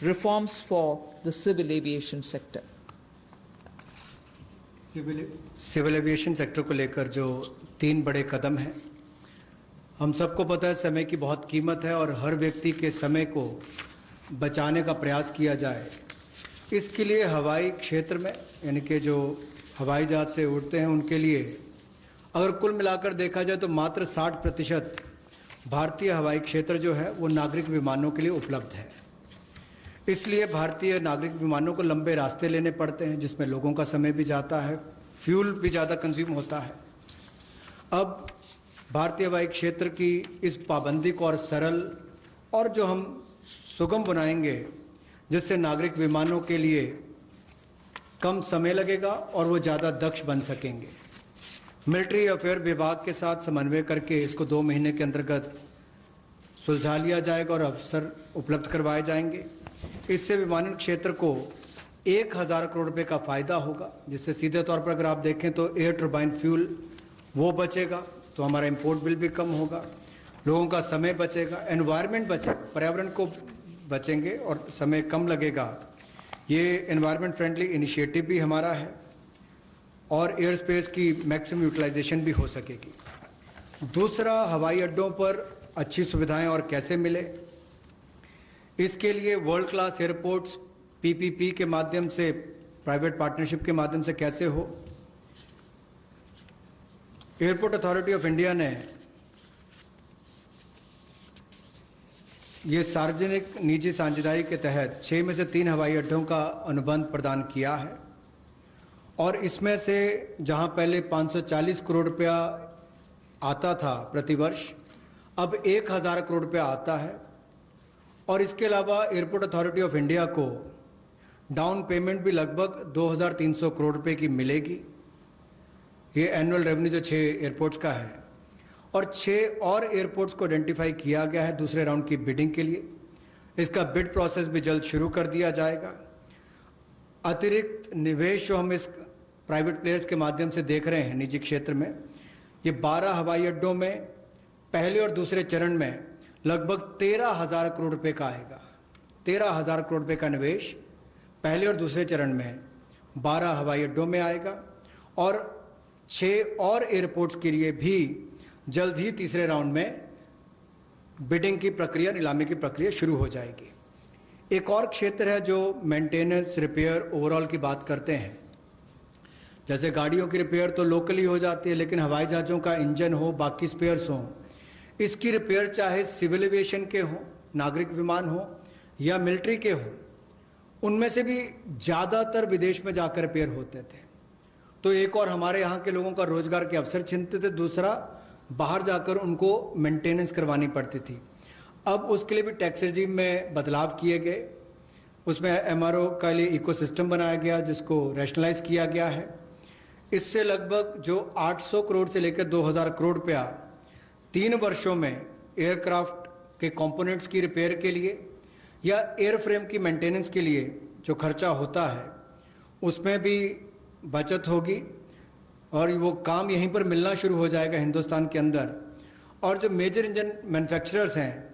reforms for the civil aviation sector. Civil aviation sector को लेकर जो 3 बड़े कदम हैं, हम सबको पता है समय की बहुत कीमत है और हर व्यक्ति के समय को बचाने का प्रयास किया जाए। इसके लिए हवाई क्षेत्र में यानी कि जो हवाई जहाज से उड़ते हैं उनके लिए अगर कुल मिलाकर देखा जाए तो मात्र 60% भारतीय हवाई क्षेत्र जो है वो नागरिक विमानों के लिए उपलब्ध है। इसलिए भारतीय नागरिक विमानों को लंबे रास्ते लेने पड़ते हैं जिसमें लोगों का समय भी जाता है, फ्यूल भी ज़्यादा कंज्यूम होता है। अब भारतीय हवाई क्षेत्र की इस पाबंदी को और सरल और जो हम सुगम बनाएंगे जिससे नागरिक विमानों के लिए कम समय लगेगा और वो ज़्यादा दक्ष बन सकेंगे। मिलिट्री अफेयर विभाग के साथ समन्वय करके इसको 2 महीने के अंतर्गत सुलझा लिया जाएगा और अवसर उपलब्ध करवाए जाएंगे। इससे विमानन क्षेत्र को 1000 करोड़ रुपए का फायदा होगा, जिससे सीधे तौर पर अगर आप देखें तो एयर टर्बाइन फ्यूल वो बचेगा तो हमारा इंपोर्ट बिल भी कम होगा, लोगों का समय बचेगा, एनवायरनमेंट बचेगा, पर्यावरण को बचेंगे और समय कम लगेगा। ये एनवायरनमेंट फ्रेंडली इनिशिएटिव भी हमारा है और एयर स्पेस की मैक्सिमम यूटिलाइजेशन भी हो सकेगी। दूसरा, हवाई अड्डों पर अच्छी सुविधाएं और कैसे मिले, इसके लिए वर्ल्ड क्लास एयरपोर्ट्स पीपीपी के माध्यम से, प्राइवेट पार्टनरशिप के माध्यम से कैसे हो। एयरपोर्ट अथॉरिटी ऑफ इंडिया ने ये सार्वजनिक निजी साझेदारी के तहत 6 में से 3 हवाई अड्डों का अनुबंध प्रदान किया है और इसमें से जहां पहले 540 करोड़ रुपया आता था प्रतिवर्ष, अब 1000 करोड़ रुपया आता है। और इसके अलावा एयरपोर्ट अथॉरिटी ऑफ इंडिया को डाउन पेमेंट भी लगभग 2300 करोड़ रुपए की मिलेगी। ये एनुअल रेवेन्यू जो 6 एयरपोर्ट्स का है और 6 और एयरपोर्ट्स को आइडेंटिफाई किया गया है दूसरे राउंड की बिडिंग के लिए। इसका बिड प्रोसेस भी जल्द शुरू कर दिया जाएगा। अतिरिक्त निवेश जो हम इस प्राइवेट प्लेयर्स के माध्यम से देख रहे हैं निजी क्षेत्र में, ये 12 हवाई अड्डों में पहले और दूसरे चरण में लगभग 13,000 करोड़ रुपए का आएगा। 13,000 करोड़ रुपए का निवेश पहले और दूसरे चरण में 12 हवाई अड्डों में आएगा और 6 और एयरपोर्ट्स के लिए भी जल्द ही तीसरे राउंड में बिडिंग की प्रक्रिया, नीलामी की प्रक्रिया शुरू हो जाएगी। एक और क्षेत्र है जो मेंटेनेंस, रिपेयर, ओवरऑल की बात करते हैं। जैसे गाड़ियों की रिपेयर तो लोकली हो जाती है, लेकिन हवाई जहाज़ों का इंजन हो, बाकी स्पेयर्स हों, इसकी रिपेयर चाहे सिविल एविएशन के हों, नागरिक विमान हो या मिलिट्री के हों, उनमें से भी ज़्यादातर विदेश में जाकर रिपेयर होते थे। तो एक और हमारे यहाँ के लोगों का रोजगार के अवसर छिनते थे, दूसरा बाहर जाकर उनको मेंटेनेंस करवानी पड़ती थी। अब उसके लिए भी टैक्स रेजिम में बदलाव किए गए, उसमें एमआरओ का लिए इकोसिस्टम बनाया गया जिसको रैशनलाइज किया गया है। इससे लगभग जो 800 करोड़ से लेकर 2000 करोड़ रुपया 3 वर्षों में एयरक्राफ्ट के कंपोनेंट्स की रिपेयर के लिए या एयरफ्रेम की मेंटेनेंस के लिए जो खर्चा होता है उसमें भी बचत होगी और वो काम यहीं पर मिलना शुरू हो जाएगा हिंदुस्तान के अंदर। और जो मेजर इंजन मैन्युफैक्चरर्स हैं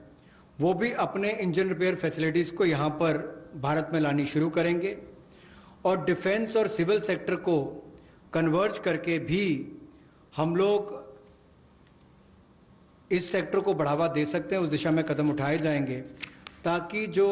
वो भी अपने इंजन रिपेयर फैसिलिटीज़ को यहाँ पर भारत में लानी शुरू करेंगे और डिफेंस और सिविल सेक्टर को कन्वर्ज करके भी हम लोग इस सेक्टर को बढ़ावा दे सकते हैं। उस दिशा में कदम उठाए जाएंगे ताकि जो